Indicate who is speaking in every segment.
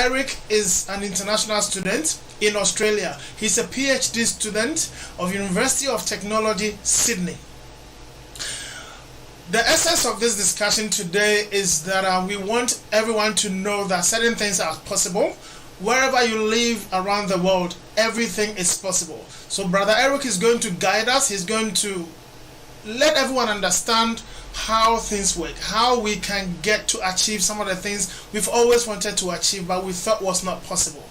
Speaker 1: Eric is an international student in Australia. He's a PhD student of University of Technology, Sydney. The essence of this discussion today is that we want everyone to know that certain things are possible. Wherever you live around the world, everything is possible. So Brother Eric is going to guide us. He's going to let everyone understand how things work, how we can get to achieve some of the things we've always wanted to achieve but we thought was not possible.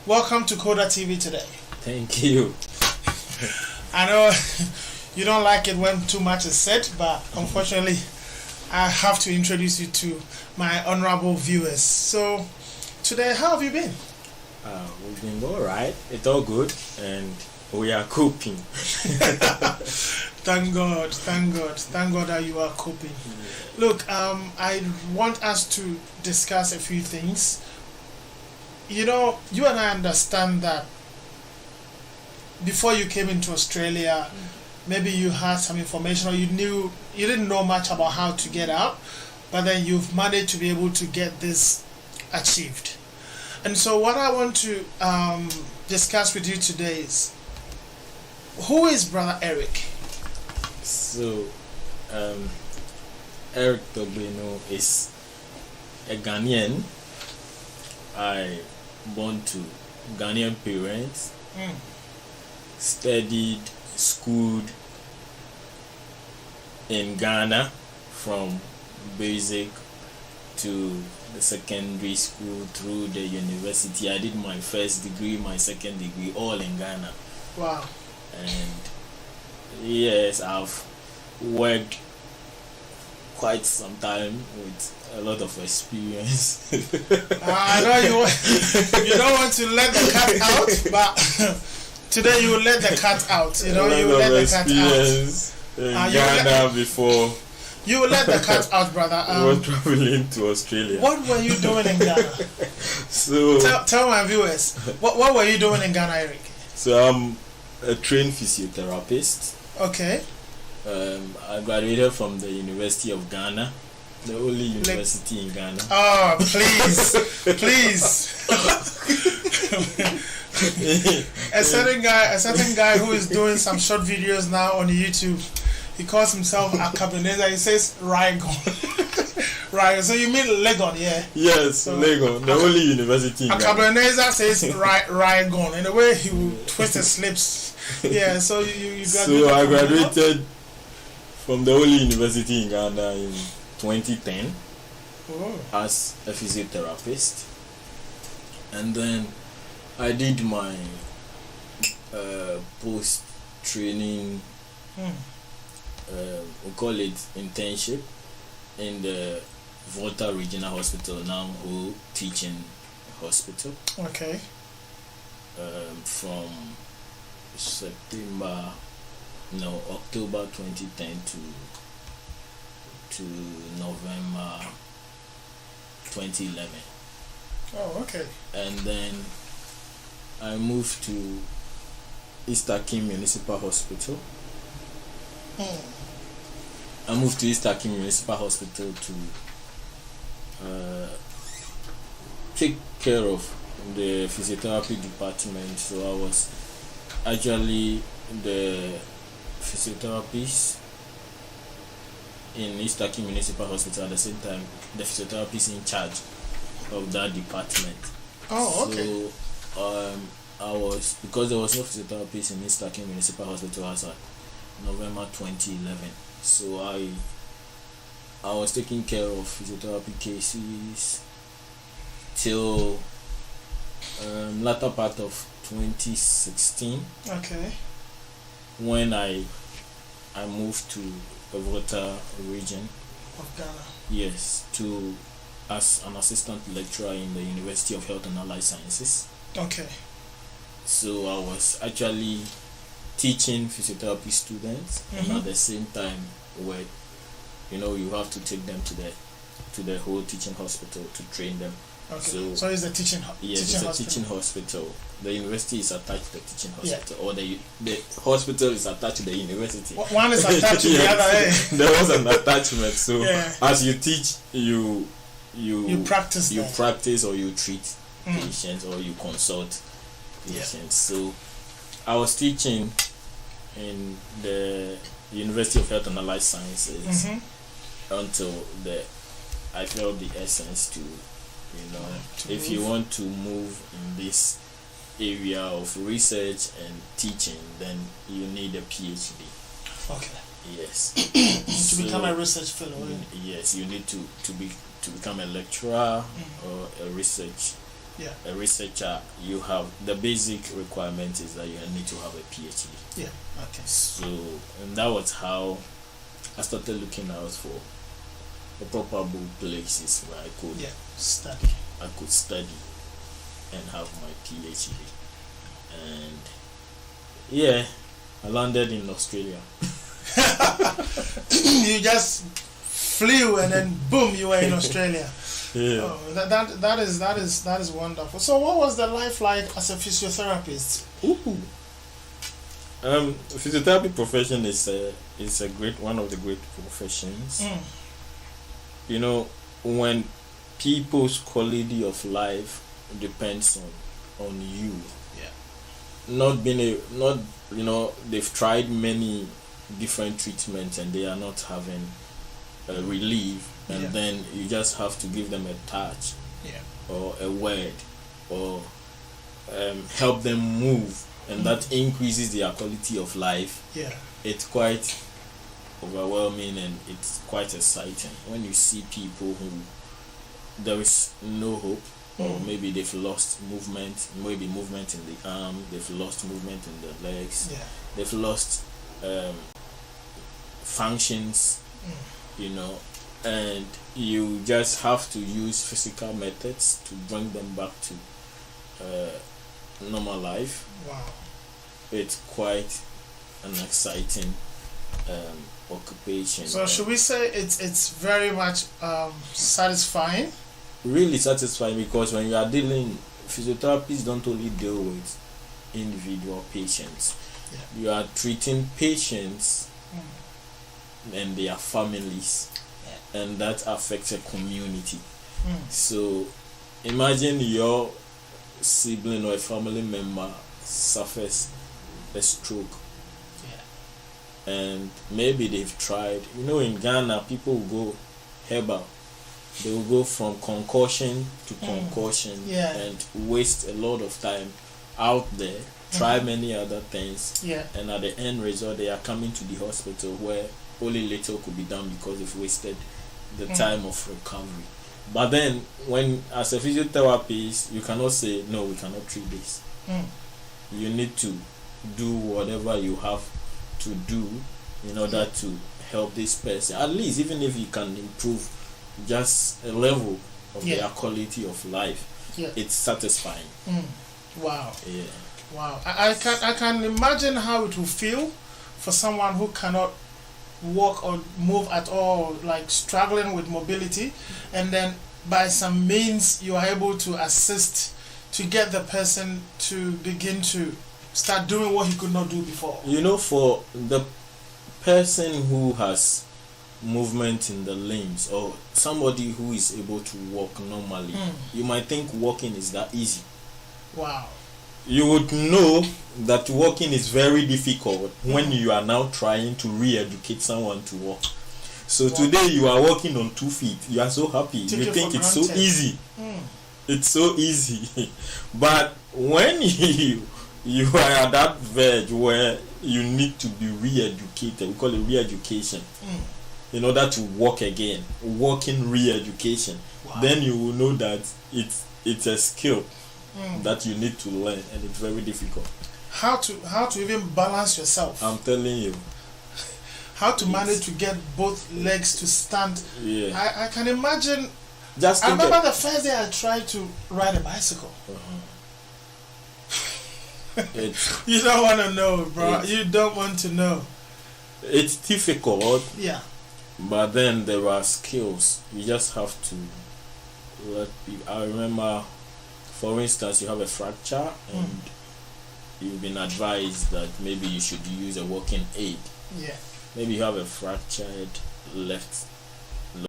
Speaker 1: Welcome to Coda TV today.
Speaker 2: Thank you.
Speaker 1: I know you don't like it when too much is said, but unfortunately I have to introduce you to my honorable viewers. So today, how have you been?
Speaker 2: We've been alright. It's all good and we are coping.
Speaker 1: Thank God that you are coping. Yeah. Look, I want us to discuss a few things. You know, you and I understand that before you came into Australia, maybe you had some information or you didn't know much about how to get out, but then you've managed to be able to get this achieved. And so what I want to discuss with you today is, who is Brother Eric?
Speaker 2: So, Eric Tobino is a Ghanaian. I born to Ghanaian parents, studied, schooled in Ghana from basic to the secondary school through the university. I did my first degree, my second degree, all in Ghana.
Speaker 1: Wow.
Speaker 2: And yes, I've worked quite some time with a lot of experience.
Speaker 1: I know you don't want to let the cat out, but today you will let the cat out. You know, you will let the cat out.
Speaker 2: In Ghana before.
Speaker 1: You will let the cat out, brother.
Speaker 2: We were traveling to Australia.
Speaker 1: What were you doing in Ghana?
Speaker 2: So
Speaker 1: tell my viewers, what were you doing in Ghana, Eric?
Speaker 2: So I'm a trained physiotherapist.
Speaker 1: Okay.
Speaker 2: I graduated from the University of Ghana, the only university in Ghana.
Speaker 1: Oh, please. a certain guy who is doing some short videos now on YouTube. He calls himself a Cabernet. He says Raigon. Right. So you mean Legon, yeah?
Speaker 2: Yes, so, Legon, the only university in
Speaker 1: Ghana. A Cabernet says Raigon. In a way, he will twist his lips. Yeah. So you graduated.
Speaker 2: So I graduated from the only university in Ghana in 2010 as a physiotherapist, and then I did my post training. We call it internship in the Volta Regional Hospital, now who teaching hospital.
Speaker 1: Okay.
Speaker 2: From October 2010 to November 2011.
Speaker 1: Oh, okay.
Speaker 2: And then I moved to East Akim Municipal Hospital. I moved to East Akim Municipal Hospital to take care of the physiotherapy department. So I was actually the physiotherapist in East Akim Municipal Hospital. At the same time, the physiotherapist in charge of that department.
Speaker 1: Oh, okay.
Speaker 2: So I was, because there was no physiotherapist in East Akim Municipal Hospital as at November 2011. So I was taking care of physiotherapy cases till latter part of 2016.
Speaker 1: Okay.
Speaker 2: When I moved to the Volta region
Speaker 1: of Ghana.
Speaker 2: Yes, as an assistant lecturer in the University of Health and Allied Sciences.
Speaker 1: Okay.
Speaker 2: So I was actually teaching physiotherapy students, and at the same time, where you have to take them to the whole teaching hospital to train them.
Speaker 1: Okay. So it's a teaching hospital.
Speaker 2: Yes, it's a teaching hospital. The university is attached to the teaching hospital, or the hospital is attached to the university.
Speaker 1: One is attached to the other.
Speaker 2: There was an attachment. So as you teach, you
Speaker 1: you practice
Speaker 2: or you treat patients or you consult patients. So I was teaching in the University of Health and Allied Sciences until I felt the essence to if you want to move in this area of research and teaching, then you need a PhD.
Speaker 1: Okay.
Speaker 2: Yes.
Speaker 1: To become a research fellow.
Speaker 2: Yes, you need to become a lecturer or a researcher. You have the basic requirement is that you need to have a PhD.
Speaker 1: Yeah. Okay.
Speaker 2: So, and that was how I started looking out for the proper places where I could
Speaker 1: study.
Speaker 2: I could study and have my PhD. And I landed in Australia.
Speaker 1: You just flew and then boom, you were in Australia.
Speaker 2: Yeah.
Speaker 1: Oh, that is wonderful. So what was the life like as a physiotherapist?
Speaker 2: Physiotherapy profession is a great one of the great professions. When people's quality of life depends on you. They've tried many different treatments and they are not having relief, and then you just have to give them a touch or a word or help them move, and that increases their quality of life. It's quite overwhelming and it's quite exciting when you see people who there is no hope, or maybe they've lost movement, maybe movement in the arm, they've lost movement in the legs, they've lost functions, and you just have to use physical methods to bring them back to normal life.
Speaker 1: Wow.
Speaker 2: It's quite an exciting occupation.
Speaker 1: So should we say it's very much satisfying?
Speaker 2: Really satisfying, because when you are dealing, physiotherapists don't only deal with individual patients. You are treating patients and their families, and that affects a community. So imagine your sibling or a family member suffers a stroke, and maybe they've tried, in Ghana people will go herbal. They will go from concussion to concussion and waste a lot of time out there, try many other things, and at the end result they are coming to the hospital where only little could be done because they've wasted the time of recovery. But then when, as a physiotherapist, you cannot say, no, we cannot treat this. You need to do whatever you have to do in order to help this person, at least even if you can improve just a level of their quality of life. It's satisfying.
Speaker 1: Wow. Wow. I can imagine how it will feel for someone who cannot walk or move at all, like struggling with mobility, and then by some means you are able to assist to get the person to begin to start doing what he could not do before.
Speaker 2: For the person who has movement in the limbs, or somebody who is able to walk normally, you might think walking is that easy.
Speaker 1: Wow.
Speaker 2: You would know that walking is very difficult when you are now trying to re-educate someone to walk. So today you are walking on 2 feet, you are so happy, you think it's so easy. It's so easy. But when you are at that verge where you need to be re-educated, we call it re-education, in order to walk again, walking re-education, then you will know that it's a skill that you need to learn, and it's very difficult. How
Speaker 1: to even balance yourself?
Speaker 2: I'm telling you.
Speaker 1: How to manage to get both legs to stand? I can imagine.
Speaker 2: I
Speaker 1: remember the first day I tried to ride a bicycle. You don't want to know, bro. You don't want to know.
Speaker 2: It's difficult. But then there are skills. You just have to I remember, for instance, you have a fracture and you've been advised that maybe you should use a walking aid. Maybe you have a fractured left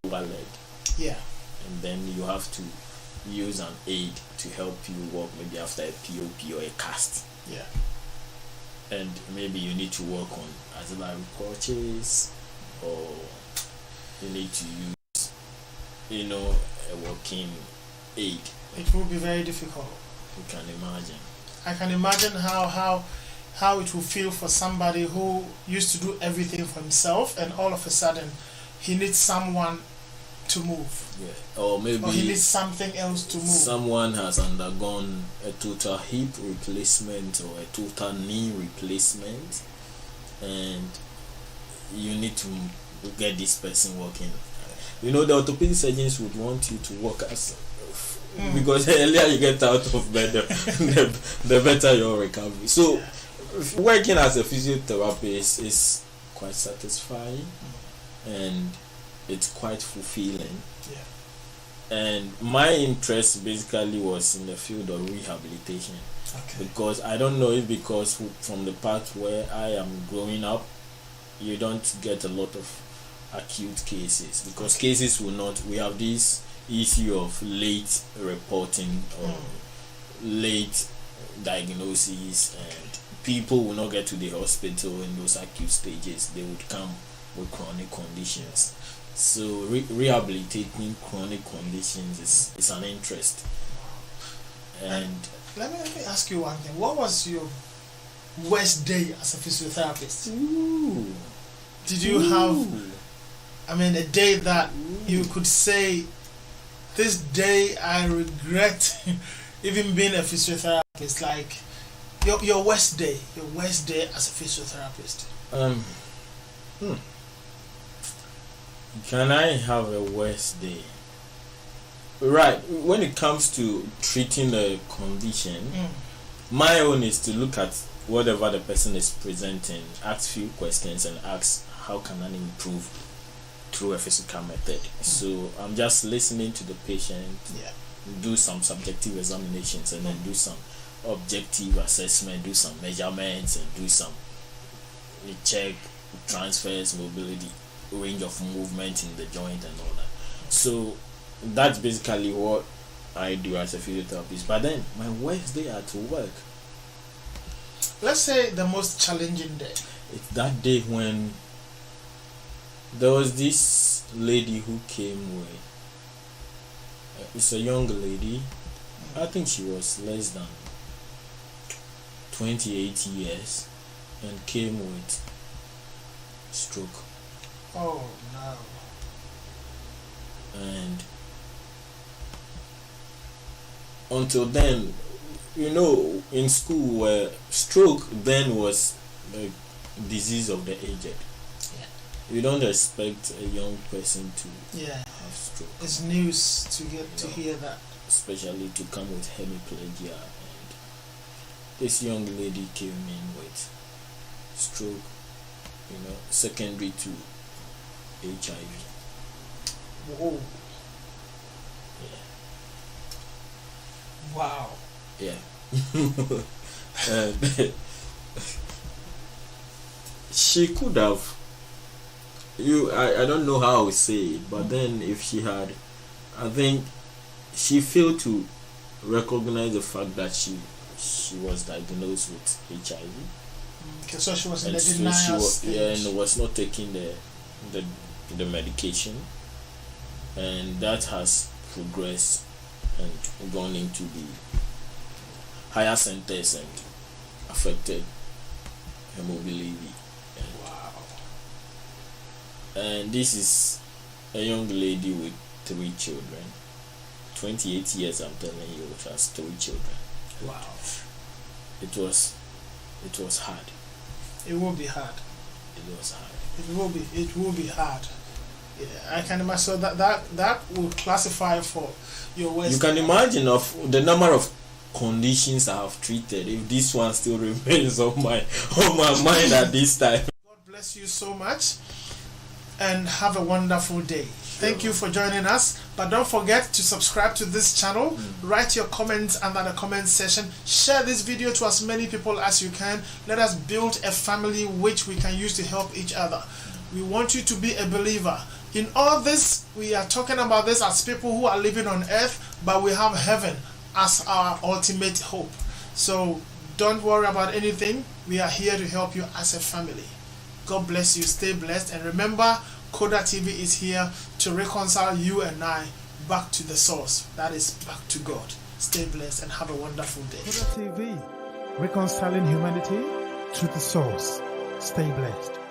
Speaker 2: lower leg. And and then you have to use an aid to help you walk, maybe after a POP or a cast.
Speaker 1: Yeah.
Speaker 2: And maybe you need to work on auxiliary crutches, or you need to use, a walking aid.
Speaker 1: It will be very difficult.
Speaker 2: You can imagine.
Speaker 1: I can imagine how it will feel for somebody who used to do everything for himself, and all of a sudden he needs someone to move.
Speaker 2: Yeah. Or maybe
Speaker 1: he needs something else to move.
Speaker 2: Someone has undergone a total hip replacement or a total knee replacement, and you need to get this person walking. The orthopedic surgeons would want you to walk as because the earlier you get out of bed, the better your recovery. So working as a physiotherapist is quite satisfying, and it's quite fulfilling.
Speaker 1: Yeah.
Speaker 2: And my interest basically was in the field of rehabilitation.
Speaker 1: Okay.
Speaker 2: Because I don't know if because from the part where I am growing up, you don't get a lot of acute cases, because cases we have this issue of late reporting or late diagnosis, and people will not get to the hospital in those acute stages. They would come with chronic conditions. So rehabilitating chronic conditions is an interest. And
Speaker 1: let me ask you one thing. What was your worst day as a physiotherapist?
Speaker 2: Ooh.
Speaker 1: Did you have a day that you could say, this day I regret even being a physiotherapist? Like your worst day as a physiotherapist.
Speaker 2: Can I have a worst day? Right. When it comes to treating a condition, my own is to look at whatever the person is presenting, ask few questions, and ask how can I improve through a physical method. So I'm just listening to the patient, do some subjective examinations, and then do some objective assessment, do some measurements, and do some check transfers, mobility, range of movement in the joint, and all that. So that's basically what I do as a physiotherapist. But then my worst day at work,
Speaker 1: let's say the most challenging day,
Speaker 2: it's that day when there was this lady who came with, it's a young lady, I think she was less than 28 years, and came with stroke.
Speaker 1: Oh no.
Speaker 2: And until then, in school, stroke then was a disease of the aged. You don't expect a young person to have stroke.
Speaker 1: It's news to get to hear that,
Speaker 2: especially to come with hemiplegia. And this young lady came in with stroke, secondary to HIV.
Speaker 1: Whoa.
Speaker 2: Yeah.
Speaker 1: Wow.
Speaker 2: Yeah. And she could have, I don't know how I would say it, but then if she had, I think she failed to recognize the fact that she was diagnosed with HIV.
Speaker 1: Okay, so she was in
Speaker 2: and
Speaker 1: the denial stage.
Speaker 2: and was not taking the medication, and that has progressed and gone into the higher centers and affected her mobility.
Speaker 1: Wow.
Speaker 2: And this is a young lady with 3 children. 28 years, I'm telling you, she has 3 children.
Speaker 1: Wow.
Speaker 2: It was hard.
Speaker 1: It will be hard.
Speaker 2: It was hard.
Speaker 1: It will be hard. Yeah, I can imagine. So that will classify for your worst.
Speaker 2: You can imagine of the number of conditions I have treated, if this one still remains on my mind at this time.
Speaker 1: God bless you so much, and have a wonderful day. Thank you for joining us, but don't forget to subscribe to this channel. Write your comments under the comment section. Share this video to as many people as you can. Let us build a family which we can use to help each other. We want you to be a believer. In all this, we are talking about this as people who are living on earth, but we have heaven as our ultimate hope. So don't worry about anything. We are here to help you as a family. God bless you. Stay blessed. And remember, Coda TV is here to reconcile you and I back to the source. That is back to God. Stay blessed and have a wonderful day.
Speaker 3: Physiotherapy, reconciling humanity to the source. Stay blessed.